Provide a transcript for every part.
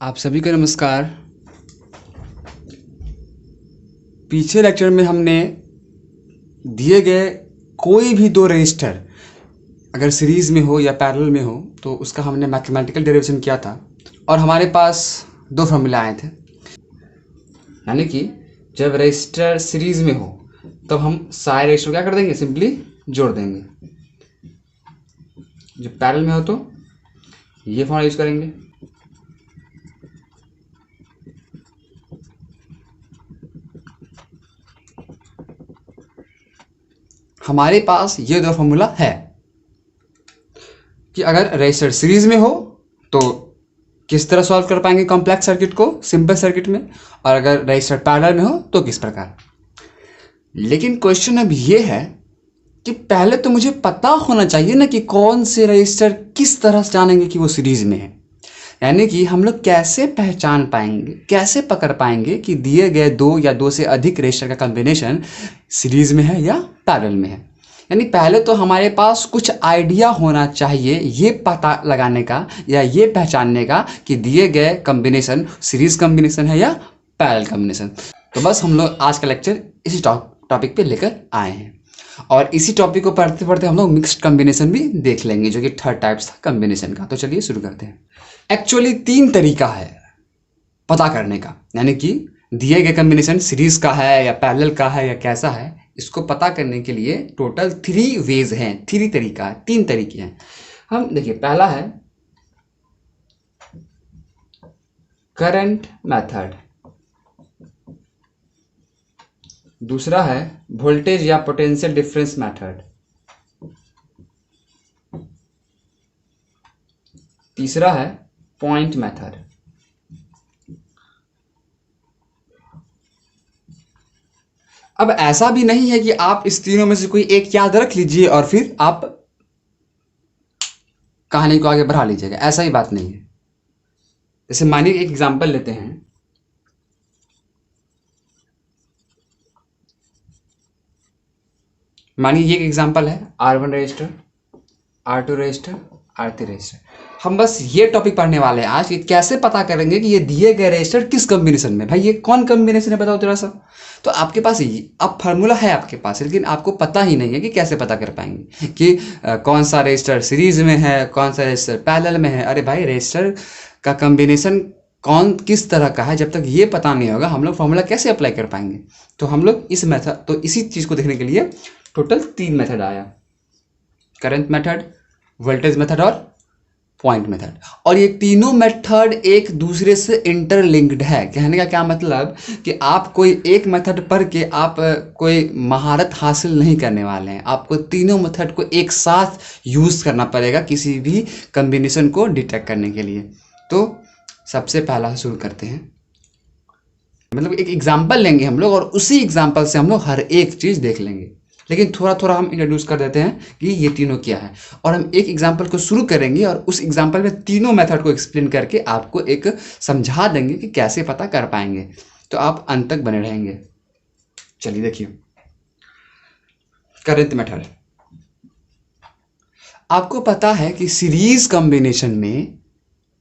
आप सभी को नमस्कार। पीछे लेक्चर में हमने दिए गए कोई भी दो रजिस्टर अगर सीरीज़ में हो या पैरेलल में हो तो उसका हमने मैथमेटिकल डेरिवेशन किया था और हमारे पास दो फॉर्मूला आए थे। यानी कि जब रजिस्टर सीरीज़ में हो तब हम सारे रजिस्टर क्या कर देंगे, सिंपली जोड़ देंगे। जब पैरेलल में हो तो ये फॉर्मूला यूज़ करेंगे। हमारे पास ये दो फॉर्मूला है कि अगर रजिस्टर सीरीज में हो तो किस तरह सॉल्व कर पाएंगे कॉम्प्लेक्स सर्किट को सिंपल सर्किट में, और अगर रजिस्टर पैरेलल में हो तो किस प्रकार। लेकिन क्वेश्चन अब ये है कि पहले तो मुझे पता होना चाहिए ना कि कौन से रजिस्टर किस तरह से जानेंगे कि वो सीरीज में है। यानी कि हम लोग कैसे पहचान पाएंगे, कैसे पकड़ पाएंगे कि दिए गए दो या दो से अधिक रजिस्टर का कॉम्बिनेशन सीरीज में है या पैरेलल में है। यानी पहले तो हमारे पास कुछ आइडिया होना चाहिए ये पता लगाने का या ये पहचानने का कि दिए गए कॉम्बिनेशन सीरीज कॉम्बिनेशन है या पैरेलल कॉम्बिनेशन। तो बस हम लोग आज का लेक्चर इसी टॉपिक पे लेकर आए हैं और इसी टॉपिक को पढ़ते पढ़ते हम लोग मिक्स्ड कॉम्बिनेशन भी देख लेंगे जो कि थर्ड टाइप्स था कॉम्बिनेशन का। तो चलिए शुरू करते हैं। एक्चुअली तीन तरीका है पता करने का, यानी कि दिए गए कॉम्बिनेशन सीरीज का है या पैरेलल का है या कैसा है, इसको पता करने के लिए टोटल 3 वेज हैं, 3 तरीका है, 3 तरीके हैं। हम देखिए, पहला है करंट मेथड, दूसरा है वोल्टेज या पोटेंशियल डिफरेंस मेथड, तीसरा है पॉइंट मेथड। अब ऐसा भी नहीं है कि आप इस तीनों में से कोई एक याद रख लीजिए और फिर आप कहानी को आगे बढ़ा लीजिएगा, ऐसा ही बात नहीं है। जैसे मानिए एक एग्जांपल लेते हैं। मानिए ये एक एग्जांपल है R1 register, R2 register, R3 register. हम बस ये टॉपिक पढ़ने वाले हैं आज कि कैसे पता करेंगे कि ये दिए गए रजिस्टर किस कॉम्बिनेशन में। भाई ये कौन कॉम्बिनेशन है बताओ जरा सा। तो आपके पास अब फार्मूला है आपके पास, लेकिन आपको पता ही नहीं है कि कैसे पता कर पाएंगे कि कौन सा रजिस्टर सीरीज में है, कौन सा रजिस्टर पैरेलल में है। अरे भाई रजिस्टर का कॉम्बिनेशन कौन किस तरह का है, जब तक ये पता नहीं होगा हम लोग फॉर्मूला कैसे अप्लाई कर पाएंगे। तो हम लोग इस मेथड, तो इसी चीज़ को देखने के लिए टोटल 3 मेथड आया, करंट मेथड, वोल्टेज मेथड और पॉइंट मेथड। और ये तीनों मेथड एक दूसरे से इंटरलिंक्ड है। कहने का क्या मतलब कि आप कोई एक मेथड पढ़ के आप कोई महारत हासिल नहीं करने वाले हैं। आपको तीनों मेथड को एक साथ यूज़ करना पड़ेगा किसी भी कॉम्बिनेशन को डिटेक्ट करने के लिए। तो सबसे पहला शुरू करते हैं, मतलब एक एग्जाम्पल लेंगे हम लोग और उसी एग्जाम्पल से हम लोग हर एक चीज़ देख लेंगे। लेकिन थोड़ा थोड़ा हम इंट्रोड्यूस कर देते हैं कि ये तीनों क्या है, और हम एक एग्जाम्पल को शुरू करेंगे और उस एग्जाम्पल में तीनों मेथड को एक्सप्लेन करके आपको एक समझा देंगे कि कैसे पता कर पाएंगे। तो आप अंत तक बने रहेंगे। चलिए देखिए, करंट मेथड। आपको पता है कि सीरीज कॉम्बिनेशन में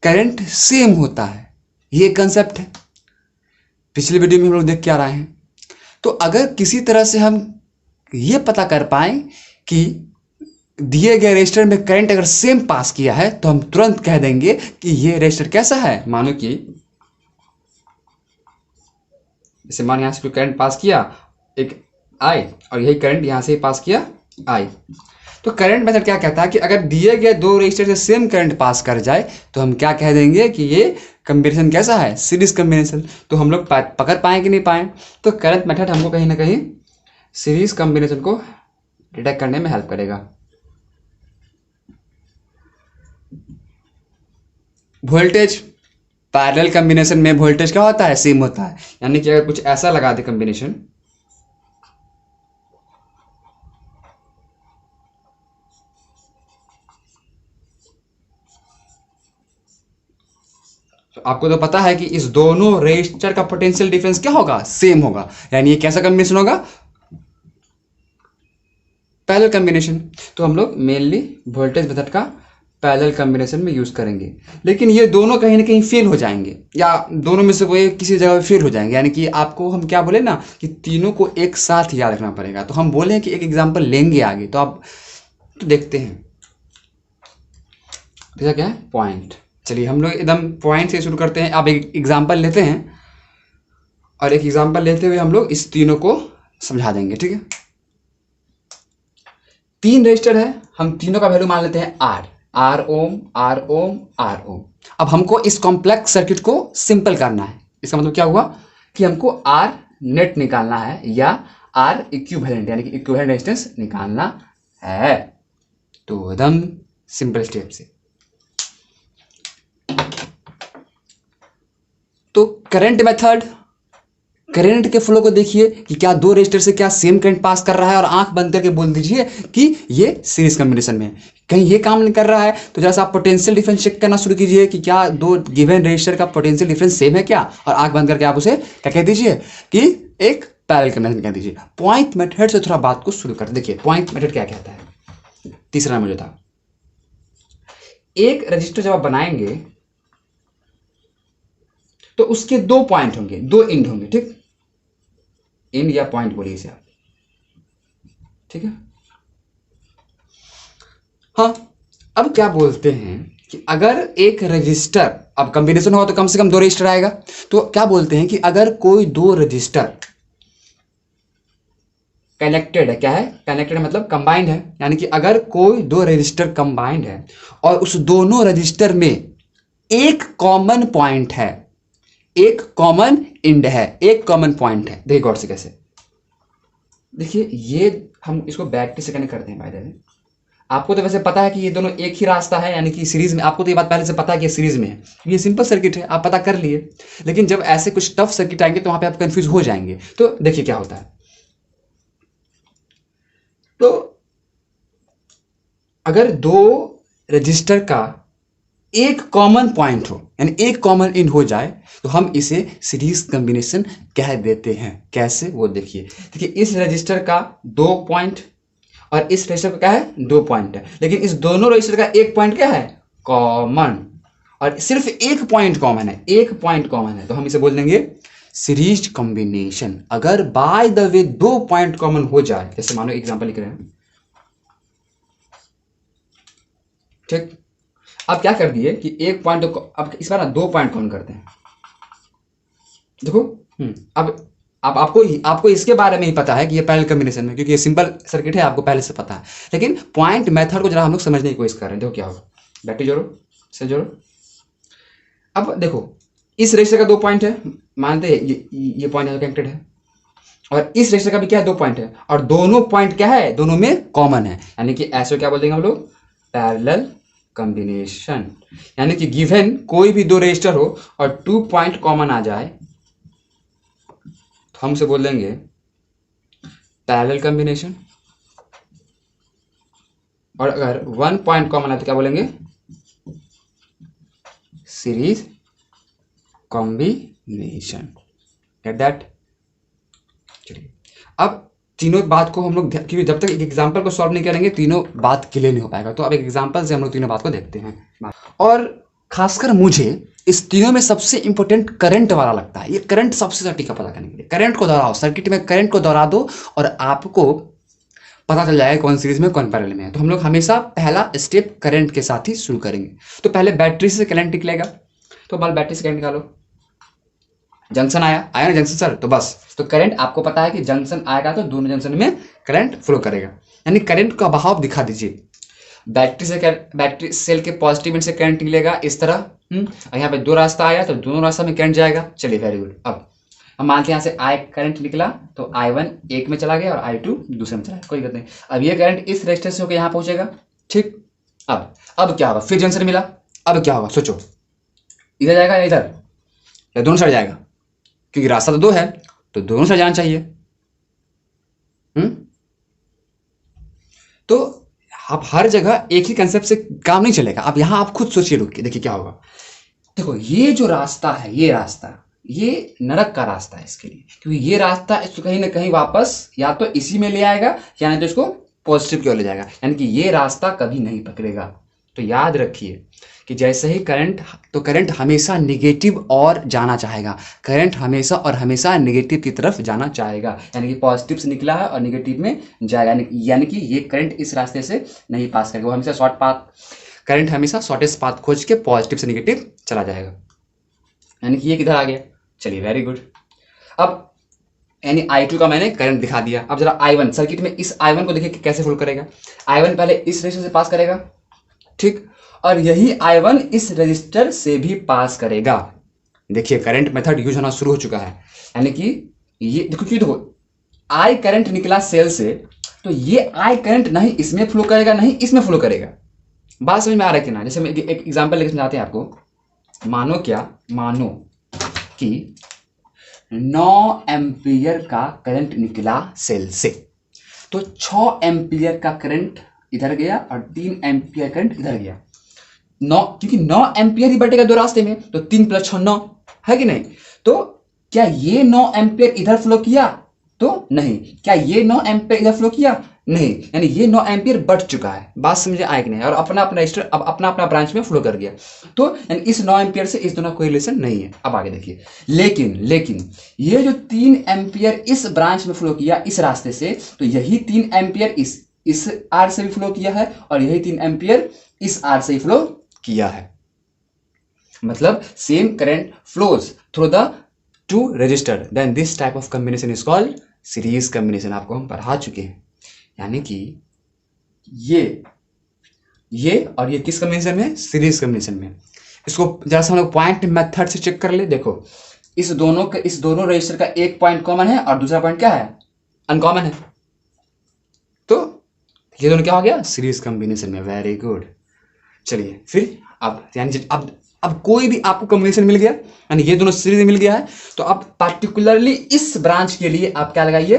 करंट सेम होता है, ये कंसेप्ट है, पिछले वीडियो में हम लोग देख के आ रहे हैं। तो अगर किसी तरह से हम ये पता कर पाए कि दिए गए रजिस्टर में करंट अगर सेम पास किया है तो हम तुरंत कह देंगे कि ये रजिस्टर कैसा है। मानो कि जैसे मान यहां से कोई करंट पास किया एक I और यही करंट यहां से पास किया I। तो करंट मेथड क्या कहता है कि अगर दिए गए दो रजिस्टर से सेम करंट पास कर जाए तो हम क्या कह देंगे कि ये कॉम्बिनेशन कैसा है, सीरीज कॉम्बिनेशन। तो हम लोग पकड़ पाए कि नहीं पाए। तो करंट मेथड हमको कहीं ना कहीं सीरीज कॉम्बिनेशन को डिटेक्ट करने में हेल्प करेगा। वोल्टेज, पैरेलल कॉम्बिनेशन में वोल्टेज क्या होता है, सेम होता है। यानी कि अगर कुछ ऐसा लगा दे कॉम्बिनेशन, तो आपको तो पता है कि इस दोनों रेजिस्टर का पोटेंशियल डिफरेंस क्या होगा, सेम होगा। यानी ये कैसा कॉम्बिनेशन होगा, पैरेलल कॉम्बिनेशन। तो हम लोग मेनली वोल्टेज मेथड का पैरेलल कॉम्बिनेशन में यूज़ करेंगे, लेकिन ये दोनों कहीं ना कहीं फेल हो जाएंगे या दोनों में से कोई किसी जगह फेल हो जाएंगे। यानी कि आपको हम क्या बोले ना कि तीनों को एक साथ याद रखना पड़ेगा। तो हम बोले कि एक एग्जाम्पल लेंगे आगे, तो आप तो देखते हैं जैसा क्या है पॉइंट। चलिए हम लोग एकदम पॉइंट से शुरू करते हैं। आप एक एग्जाम्पल लेते हैं और एक एग्जाम्पल लेते हुए हम लोग इस तीनों को समझा देंगे, ठीक है। 3 रजिस्टर है, हम तीनों का वैल्यू मान लेते हैं R ohm R ohm R ohm. अब हमको इस कॉम्प्लेक्स सर्किट को सिंपल करना है। इसका मतलब क्या हुआ कि हमको आर नेट निकालना है या आर इक्विवेलेंट यानी कि इक्विवेलेंट रेजिस्टेंस निकालना है। तो एकदम सिंपल स्टेप से तो करंट मेथड, करंट के फ्लो को देखिए कि क्या दो रेजिस्टर से क्या सेम करंट पास कर रहा है और आंख बंद करके बोल दीजिए कि ये सीरीज कॉम्बिनेशन में है। कहीं ये काम नहीं कर रहा है तो जरा सा आप पोटेंशियल डिफरेंस चेक करना शुरू कीजिए कि क्या दो गिवन रेजिस्टर का पोटेंशियल डिफरेंस सेम है क्या, और आंख बंद करके आप उसे क्या कह दीजिए कि एक पैरेलल कॉम्बिनेशन कह दीजिए। पॉइंट मेथड से थोड़ा बात को शुरू कर देखिए। पॉइंट मेथड क्या कहता है, तीसरा मुझे था, एक रजिस्टर जब आप बनाएंगे तो उसके 2 पॉइंट होंगे, 2 एंड होंगे, ठीक, एंड या पॉइंट बोलिए इसे आप, ठीक है। हाँ, अब क्या बोलते हैं कि अगर एक रजिस्टर, अब कॉम्बिनेशन हो तो कम से कम 2 रजिस्टर आएगा, तो क्या बोलते हैं कि अगर कोई 2 रजिस्टर कनेक्टेड है, क्या है कनेक्टेड मतलब कंबाइंड है, यानी कि अगर कोई 2 रजिस्टर कंबाइंड है और उस दोनों रजिस्टर में एक कॉमन पॉइंट है, एक कॉमन इंड है, एक कॉमन पॉइंट है। देखिए गौर से कैसे, देखिए ये हम इसको बैटरी से कनेक्ट करते हैं। बाय द वे आपको तो वैसे पता है कि ये दोनों एक ही रास्ता है, यानी कि सीरीज में, आपको तो ये बात पहले से पता है कि ये सीरीज में है, ये सिंपल सर्किट है, आप पता कर लिए। लेकिन जब ऐसे कुछ टफ सर्किट आएंगे तो वहां पे आप कंफ्यूज हो जाएंगे। तो देखिए क्या होता है, तो अगर 2 रजिस्टर का एक कॉमन पॉइंट हो यानी एक कॉमन इन हो जाए तो हम इसे सीरीज कॉम्बिनेशन कह देते हैं। कैसे वो देखिए, देखिए इस रजिस्टर का 2 पॉइंट और इस रजिस्टर का क्या है 2 पॉइंट है, लेकिन इस दोनों रजिस्टर का एक पॉइंट क्या है कॉमन, और सिर्फ एक पॉइंट कॉमन है, एक पॉइंट कॉमन है, तो हम इसे बोल देंगे सीरीज कॉम्बिनेशन। अगर by the way 2 point common हो जाए, जैसे मानो एग्जांपल लिख रहे हैं, ठीक, अब क्या कर दिए कि एक पॉइंट, अब इस बार ना 2 पॉइंट कॉमन करते हैं। देखो अब आपको इसके बारे में ही पता है कि ये पैरेलल कॉम्बिनेशन में, क्योंकि ये सिंपल सर्किट है, आपको पहले से पता है। लेकिन पॉइंट मेथड को जरा हम लोग समझने की कोशिश कर रहे हैं। देखो क्या होगा, बैटरी जोड़ो, से जोड़ो। अब देखो इस रजिस्टर का 2 पॉइंट है, मानते हैं ये पॉइंट कनेक्टेड है, और इस रजिस्टर का भी क्या है 2 पॉइंट है, और दोनों पॉइंट क्या है दोनों में कॉमन है, यानी कि ऐसे क्या बोल देंगे हम लोग पैरेलल कॉम्बिनेशन। यानी कि गिवन कोई भी 2 रजिस्टर हो और 2 पॉइंट कॉमन आ जाए तो हम उसे बोल देंगे पैरेलल कॉम्बिनेशन, और अगर 1 पॉइंट कॉमन है तो क्या बोलेंगे सीरीज कॉम्बिनेशन। Get that. चलिए अब तीनों बात को हम लोग, क्योंकि जब तक एक एग्जाम्पल को सॉल्व नहीं करेंगे तीनों बात क्लियर नहीं हो पाएगा, तो अब एक एग्जाम्पल से हम लोग तीनों बात को देखते हैं। और खासकर मुझे इस तीनों में सबसे इंपॉर्टेंट करंट वाला लगता है। ये करंट सबसे सटीक पता करने के लिए करंट को दोहराओ, सर्किट में करंट को दोहरा दो और आपको पता चल जाएगा कौन सीरीज में कौन पैरेलल में है। तो हम लोग हमेशा पहला स्टेप करंट के साथ ही शुरू करेंगे। तो पहले बैटरी से करंट निकलेगा, तो बैटरी से करंट निकालो। जंक्शन आया ना जंक्शन सर, तो बस तो करंट आपको पता है कि जंक्शन आएगा तो दोनों जंक्शन में करंट फ्लो करेगा, यानी करंट का बहाव दिखा दीजिए। बैटरी सेल के पॉजिटिव एंड से करंट निकलेगा इस तरह, और यहाँ पे 2 रास्ता आया तो दोनों रास्ता में करंट जाएगा। चलिए वेरी गुड। अब हम मानते हैं यहाँ से आई करंट निकला तो I1 एक में चला गया और I2 दूसरे में चला गया, कोई दिक्कत नहीं। अब ये करंट इस रजिस्टर से होकर यहाँ पहुंचेगा, ठीक। अब क्या होगा, फिर जंक्शन मिला, अब क्या होगा सोचो, इधर जाएगा या इधर, या दोनों साइड जाएगा, क्योंकि रास्ता तो 2 है तो दोनों साइड जाना चाहिए। तो आप हर जगह एक ही कंसेप्ट से काम नहीं चलेगा। अब यहां आप खुद सोचिए, रुक के देखिए क्या होगा। देखो ये जो रास्ता है, ये रास्ता, ये नरक का रास्ता है इसके लिए, क्योंकि ये रास्ता इसको कहीं ना कहीं वापस या तो इसी में ले आएगा या नहीं तो इसको पॉजिटिव की ओर ले जाएगा, यानी कि ये रास्ता कभी नहीं पकड़ेगा। तो याद रखिए कि जैसे ही करंट, तो करंट हमेशा निगेटिव और जाना चाहेगा, करंट हमेशा और हमेशा निगेटिव की तरफ जाना चाहेगा, यानी कि पॉजिटिव से निकला है और निगेटिव में जाएगा, यानी कि ये करंट इस रास्ते से नहीं पास करेगा, वो हमेशा शॉर्ट पाथ, करंट हमेशा शॉर्टेस्ट पाथ खोज के पॉजिटिव से निगेटिव चला जाएगा, यानी कि ये किधर आ गया। चलिए वेरी गुड। अब यानी I2 का मैंने करंट दिखा दिया। अब जरा I1 सर्किट में इस I1 को देखिए कि कैसे फ्लो करेगा। I1 पहले इस रजिस्टर से पास करेगा, ठीक, और यही I1 इस रजिस्टर से भी पास करेगा। देखिए करंट मेथड यूज होना शुरू हो चुका है, यानी कि ये देखो क्यों, देखो I करंट निकला सेल से, तो ये I करंट नहीं इसमें फ्लो करेगा नहीं इसमें फ्लो करेगा। बात समझ में आ रहा है कि ना? जैसे मैं एक एग्जांपल लेकर समझाते हैं आपको। मानो क्या, मानो कि 9 एम्पियर का करंट निकला सेल से, तो 6 एम्पियर का करंट इधर गया और 3 एम्पियर करंट इधर गया। 9, क्योंकि 9 एम्पियर ही बटेगा दो रास्ते में, तो 3 + 6 9 है कि नहीं? तो क्या ये 9 एम्पियर इधर फ्लो किया? तो नहीं। क्या ये 9 एम्पियर इधर फ्लो किया? नहीं, यानी ये 9 एम्पियर बढ़ चुका है। बात समझे आए कि नहीं? और अपना अपना रजिस्टर अब अपना अपना ब्रांच में फ्लो कर गया, तो यानी इस 9 एम्पियर से इस दोनों कोई रिलेशन नहीं है। अब आगे देखिए, लेकिन ये जो 3 एम्पियर इस ब्रांच में फ्लो किया इस रास्ते से, तो यही 3 एम्पियर इस आर से भी फ्लो किया है और यही 3 एम्पियर इस आर से ही फ्लो किया है। मतलब same current flows through the two resistor, then this type of combination is called series combination. आपको हम पढ़ा चुके हैं, यानी कि ये और ये किस कॉम्बिनेशन में? सीरीज कॉम्बिनेशन में। इसको जरा सा हम लोग पॉइंट मेथड से चेक कर ले। देखो इस दोनों रजिस्टर का एक पॉइंट कॉमन है और दूसरा पॉइंट क्या है? अनकॉमन है। तो ये दोनों क्या हो गया? सीरीज कॉम्बिनेशन में। Very good. चलिए फिर अब यानी अब कोई भी आपको कॉम्बिनेशन मिल गया, यानी ये दोनों सीरीज मिल गया है, तो अब पार्टिकुलरली इस ब्रांच के लिए आप क्या लगाइए?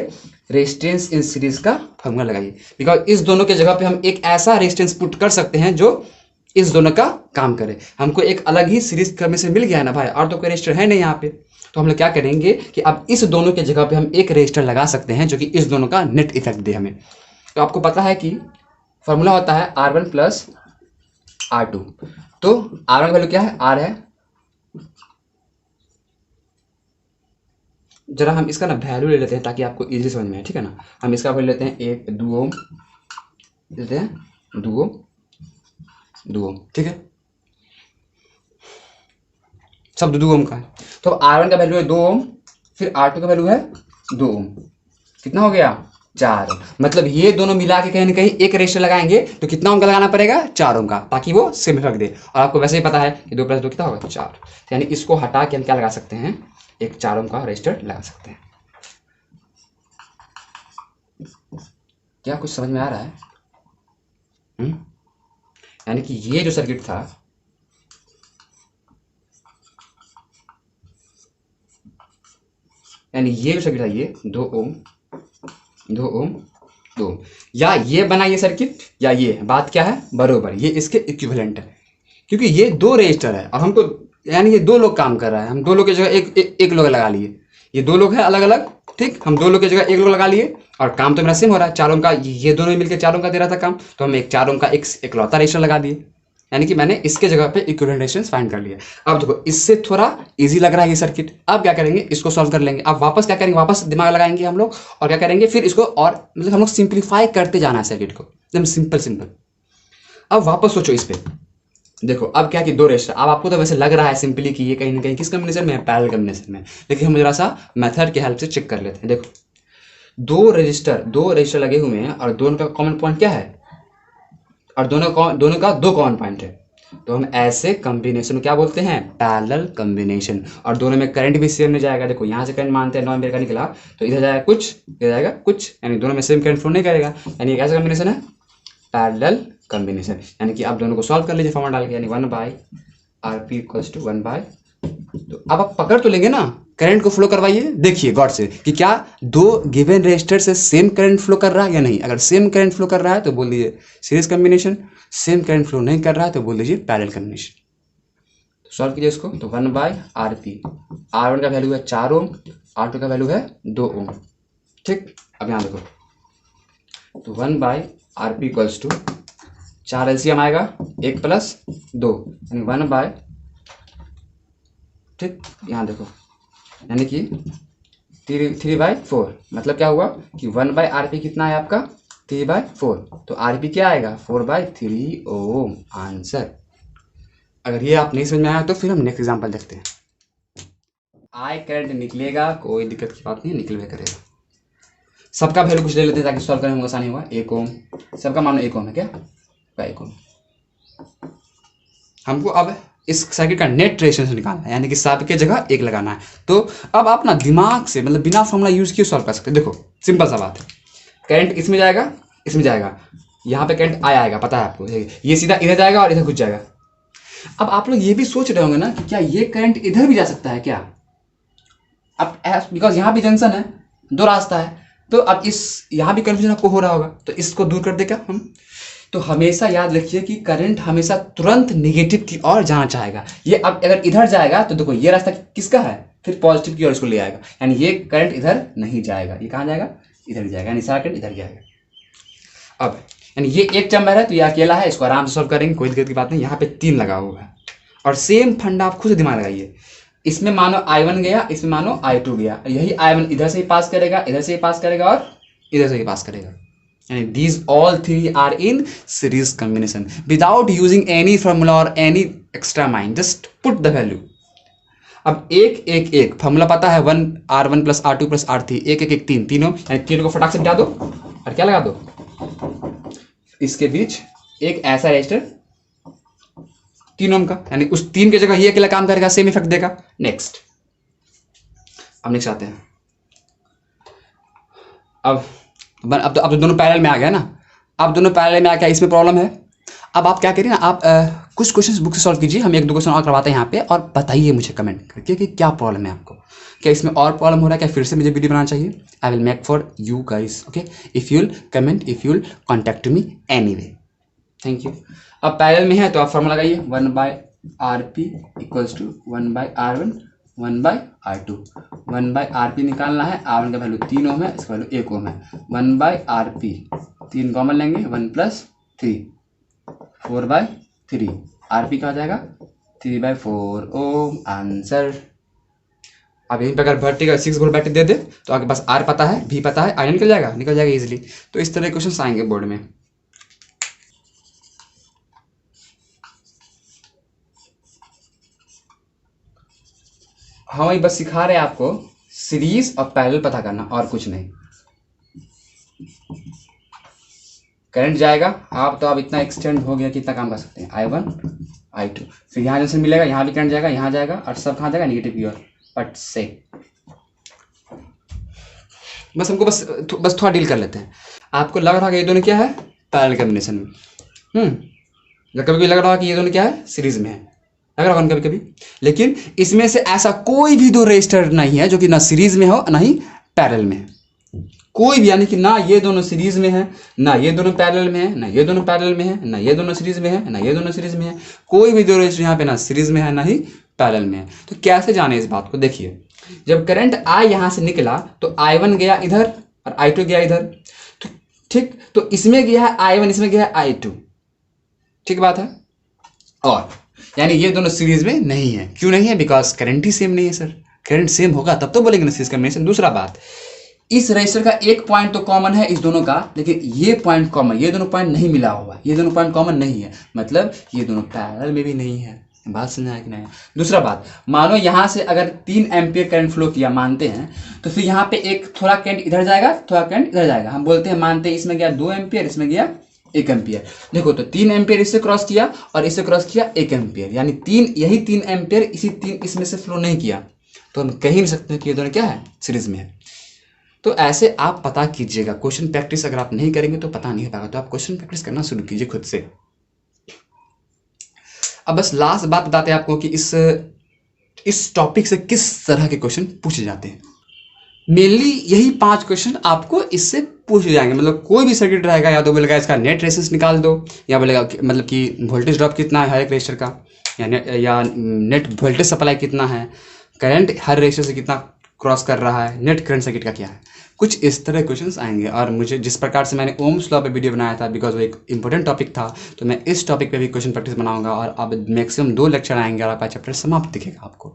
रेजिस्टेंस इन सीरीज का फॉर्मूला लगाइए, बिकॉज इस दोनों के जगह पे हम एक ऐसा रेजिस्टेंस पुट कर सकते हैं जो इस दोनों का काम करे। हमको एक अलग ही सीरीज कॉम्बिनेशन मिल गया है ना भाई, और तो कोई रजिस्टर है नहीं यहाँ पे, तो हम लोग क्या करेंगे कि अब इस दोनों के जगह पे हम एक रजिस्टर लगा सकते हैं जो कि इस दोनों का नेट इफेक्ट दे हमें। तो आपको पता है कि फॉर्मूला होता है R1 + R2। तो R1 वैल्यू क्या है? R है। जरा हम इसका ना वैल्यू ले लेते हैं ताकि आपको इजीली समझ में आए, ठीक है ना? हम इसका वैल्यू लेते हैं 1 2 ओम, लेते हैं 2 ओम 2 ओम, ठीक है, सब 2 ओम का है। तो R1 का वैल्यू है 2 ओम, फिर R2 का वैल्यू है 2 ओम, कितना हो गया? 4 ओम। मतलब ये दोनों मिला के कहीं ना कहीं एक रेजिस्टर लगाएंगे तो कितना ओम का लगाना पड़ेगा? 4 ओम का, ताकि वो सेम इफेक्ट दे। और आपको वैसे ही पता है कि 2 + 2 कितना होगा? 4। तो यानी इसको हटा के हम क्या लगा सकते हैं? एक 4 ओम का रजिस्टर लगा सकते हैं। क्या कुछ समझ में आ रहा है? यानी कि ये जो सर्किट था, यानी ये जो सर्किट था, ये 2 ओम 2 ओम 2 ओम, या ये बना ये सर्किट या ये, बात क्या है? बरोबर ये इसके इक्विवेलेंट है, क्योंकि ये 2 रजिस्टर है और हमको, यानी ये 2 लोग काम कर रहा है, हम 2 लोग की जगह एक लोग लगा लिए। ये 2 लोग हैं अलग अलग, ठीक, हम 2 लोग की जगह एक लोग लगा लिए और काम तो मेरा सेम हो रहा है। 4 ओम का ये दोनों मिलकर 4 ओम का दे रहा था काम, तो हम एक 4 ओम का एक लौता रजिस्टर लगा दिए, यानी कि मैंने इसके जगह पे इक्विवेलेंट रेजिस्टेंस फाइंड कर लिया। अब देखो इससे थोड़ा इजी लग रहा है ये सर्किट। अब क्या करेंगे? इसको सॉल्व कर लेंगे। अब वापस क्या करेंगे? वापस दिमाग लगाएंगे हम लोग और क्या करेंगे? फिर इसको और मतलब हम लोग सिंप्लीफाई करते जाना है सर्किट को, एकदम सिंपल। अब वापस सोचो इस पे। देखो अब क्या कि 2 रजिस्टर, अब आपको तो वैसे लग रहा है सिंपली कि ये कहीं ना कहीं किस कॉम्बिनेशन में है? पैरेलल कॉम्बिनेशन में। लेकिन हम जरा सा मेथड की हेल्प से चेक कर लेते हैं। देखो 2 रजिस्टर लगे हुए हैं और दोनों का कॉमन पॉइंट क्या है? और दोनों का 2 कॉमन पॉइंट है, तो हम ऐसे कॉम्बिनेशन क्या बोलते हैं? Parallel combination. और दोनों में करंट भी सेम नहीं जाएगा। देखो यहाँ से करंट मानते हैं 9 एम्पीयर का निकला, तो इधर जाएगा कुछ, इधर जाएगा कुछ, यानी दोनों में सेम करंट फ्लो नहीं करेगा। यानी एक ऐसा कॉम्बिनेशन है पैरेलल कॉम्बिनेशन। यानी कि आप दोनों को सॉल्व कर लीजिए फॉर्मूला डाल के, यानी 1/RP = 1/। तो अब आप पकड़ तो लेंगे ना, करंट को फ्लो करवाइए, देखिए गौर से कि क्या 2 गिवन रजिस्टर से सेम करंट फ्लो कर रहा है या नहीं। अगर सेम करंट फ्लो कर रहा है तो बोल दीजिए series combination, same current flow नहीं कर रहा है तो बोल दीजिए पैरेलल कॉम्बिनेशन। तो सॉल्व कीजिए इसको। तो 1/RP, R1 का वैल्यू है 4 ओम, R2 का वैल्यू है 2 ओम, ठीक। अब यहाँ देखो, तो 1/RP = 4 एलसीएम आएगा 1 प्लस 2 यानी 1/, ठीक, यहाँ देखो, यानी कि 3/4, मतलब क्या हुआ कि 1/RP कितना है आपका 3/4, तो RP क्या आएगा 4/3 ओम आंसर। अगर ये आप नहीं समझ में आया तो फिर हम नेक्स्ट एग्जांपल देखते हैं। आई करंट निकलेगा, कोई दिक्कत की बात नहीं, निकलवे करेगा। सबका वैल्यू कुछ ले लेते हैं ताकि सॉल्व करने में आसानी होगा। 1 ओम, सबका मानो 1 ओम है क्या, 1 ओम। हमको अब इस सर्किट का नेट रेजिस्टेंस निकालना है, यानी कि सब के जगह 1 लगाना है। तो अब आप ना दिमाग से, मतलब बिना फॉर्मूला यूज किए सॉल्व कर सकते हैं। देखो सिंपल सा बात है, करंट इसमें जाएगा, इसमें जाएगा, यहाँ पे करंट आएगा, पता है आपको, ये सीधा इधर जाएगा और इधर घुस जाएगा। अब आप लोग ये भी सोच रहे होंगे ना कि क्या ये करंट इधर भी जा सकता है क्या। अब बिकॉज यहाँ भी जंक्शन है, 2 रास्ता है, तो अब इस यहाँ भी कंफ्यूजन आपको हो रहा होगा, तो इसको दूर कर दे क्या हम। तो हमेशा याद रखिए कि करंट हमेशा तुरंत नेगेटिव की ओर जाना चाहेगा। ये अब अगर इधर जाएगा तो देखो ये रास्ता किसका है, फिर पॉजिटिव की ओर इसको ले आएगा, यानी ये करंट इधर नहीं जाएगा, ये कहाँ जाएगा, इधर जाएगा, यानी सारा करंट इधर जाएगा। अब यानी ये एक चैम्बर है तो ये अकेला है, इसको आराम से सॉल्व करेंगे, कोई दिक्कत की बात नहीं। यहाँ पे 3 लगा हुआ है और सेम फंडा आप खुद से दिमाग लगाइए। इसमें मानो I1 गया, इसमें मानो I2 गया, यही I1 इधर से ही पास करेगा, इधर से ही पास करेगा और इधर से ही पास करेगा, यानी these all 3 are in series combination without using any formula or any extra mind, just put the value। अब 1 1 1 फॉर्मूला पता है, 1 R1 plus R2 plus R3, 1 1 1 3, तीनों, यानी तीनों को फटाक से मिटा दो और क्या लगा दो, इसके बीच एक ऐसा रजिस्टर 3 ओम का, यानी उस 3 की जगह ये अकेला काम करेगा, सेम इफेक्ट देगा। नेक्स्ट, अब नेक्स्ट आते हैं। अब तो दोनों पैरेलल में आ गया ना, अब दोनों पैरेलल में आ गया, इसमें प्रॉब्लम है। अब आप क्या करिए ना, आप कुछ क्वेश्चंस बुक से सॉल्व कीजिए, हम 1 2 क्वेश्चन और करवाते हैं यहाँ पे, और बताइए मुझे कमेंट करके कि क्या प्रॉब्लम है आपको, क्या इसमें और प्रॉब्लम हो रहा है, क्या फिर से मुझे वीडियो बनाना चाहिए। I will make for you guys, okay, if you'll comment, if you'll contact me anyway, thank you. अब पैरेलल में है तो आप फॉर्मूला लगाइए, 1/RP equals to 1/R1 1/R2। 1/RP निकालना है, R1 का वैल्यू 3 ओम है, इसका वैल्यू 1 ओम है। 1/RP 3 कॉमन लेंगे, 1 प्लस 3 4/3, RP कहा जाएगा 3/4 ओम आंसर। अब यहीं पर अगर वर्टिकल 6 वोल्ट बैटरी दे दे तो आपके पास R पता है, V पता है, I निकल जाएगा इजीली। तो इस तरह के क्वेश्चन आएंगे बोर्ड में। हम वही बस सिखा रहे हैं आपको सीरीज और पैरेलल पता करना, और कुछ नहीं। करंट जाएगा, आप तो अब इतना एक्सटेंड हो गया कि इतना काम कर सकते हैं, I1 I2, फिर यहाँ जंक्शन मिलेगा, यहाँ भी करंट जाएगा, यहाँ जाएगा, और सब कहाँ जाएगा, नेगेटिव की ओर, बट से बस हमको बस थोड़ा डील कर लेते हैं। आपको लग रहा है कि ये दोनों क्या है, पैरेलल कॉम्बिनेशन में, कभी लग रहा है कि ये दोनों क्या है, सीरीज में है, लग रहा है कभी कभी। लेकिन इसमें से ऐसा कोई भी 2 रजिस्टर नहीं है जो कि ना सीरीज में हो ना ही पैरेलल में है, कोई भी, यानी कि ना ये दोनों सीरीज में है, ना ये दोनों पैरेलल में है, ना ये दोनों पैरेलल में है, ना ये दोनों सीरीज में है, ना ये दोनों सीरीज में है, कोई भी 2 रजिस्टर यहाँ पे ना सीरीज में है ना ही पैरेलल में है। तो कैसे जाने इस बात को, देखिए, जब करंट I यहाँ से निकला तो I1 गया इधर और I2 गया इधर, तो ठीक, तो इसमें गया है I1, इसमें गया है I2, ठीक बात है। और यानी ये दोनों सीरीज में नहीं है, क्यों नहीं है, बिकॉज करंट ही सेम नहीं है सर, करंट सेम होगा तब तो बोलेंगे ना सीरीज कॉम्बिनेशन। दूसरा बात, इस रजिस्टर का एक पॉइंट तो कॉमन है इस दोनों का, लेकिन ये पॉइंट कॉमन, ये दोनों पॉइंट नहीं मिला हुआ, ये दोनों पॉइंट कॉमन नहीं है, मतलब ये दोनों पैरेलल में भी नहीं है। बात समझ आया कि नहीं। दूसरा बात, मानो यहाँ से अगर 3 एम्पियर करंट फ्लो किया मानते हैं, तो फिर यहाँ पे एक थोड़ा करंट इधर जाएगा, थोड़ा करंट इधर जाएगा, हम बोलते हैं, मानते हैं इसमें गया 2 एम्पियर, इसमें गया 1 एम्पियर। देखो तो 3 एम्पियर इससे क्रॉस किया और इससे क्रॉस किया 1 एम्पियर, यानी 3 एम्पियर इसी 3 इसमें से फ्लो नहीं किया, तो हम कह ही नहीं सकते कि ये दोनों क्या है, सीरीज में है। तो ऐसे आप पता कीजिएगा, क्वेश्चन प्रैक्टिस अगर आप नहीं करेंगे तो पता नहीं हो पाएगा, तो आप क्वेश्चन प्रैक्टिस करना शुरू कीजिए खुद से। अब बस लास्ट बात बताते हैं आपको कि इस टॉपिक से किस तरह के क्वेश्चन पूछे जाते हैं। मेनली यही 5 क्वेश्चन आपको इससे पूछे जाएंगे, मतलब कोई भी सर्किट रहेगा, या तो बोलेगा इसका नेट रेजिस्टेंस निकाल दो, या बोलेगा मतलब कि वोल्टेज ड्रॉप कितना है हर एक रजिस्टर का, या नेट वोल्टेज सप्लाई कितना है, करंट हर रजिस्टर से कितना क्रॉस कर रहा है, नेट करंट सर्किट का क्या है, कुछ इस तरह क्वेश्चंस आएंगे। और मुझे जिस प्रकार से मैंने ओम्स लॉ पे वीडियो बनाया था, बिकॉज वो एक इंपॉर्टेंट टॉपिक था, तो मैं इस टॉपिक पे भी क्वेश्चन प्रैक्टिस बनाऊंगा। और अब मैक्सिमम 2 लेक्चर आएंगे और आपका चैप्टर समाप्त दिखेगा आपको।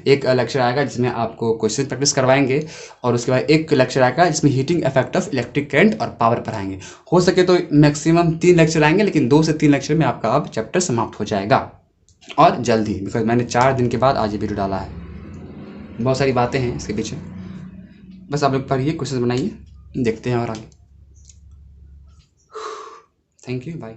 एक लेक्चर आएगा जिसमें आपको क्वेश्चन प्रैक्टिस करवाएंगे, और उसके बाद एक लेक्चर आएगा जिसमें heating effect of electric current और पावर पढ़ाएंगे। हो सके तो मैक्सिमम 3 लेक्चर आएंगे, लेकिन 2 से 3 लेक्चर में आपका अब चैप्टर समाप्त हो जाएगा, और जल्दी, बिकॉज मैंने 4 दिन के बाद आज ये वीडियो डाला है। बहुत सारी बातें हैं इसके पीछे, बस आप लोग पढ़िए, क्वेश्चन बनाइए, देखते हैं और आगे। Thank you, bye.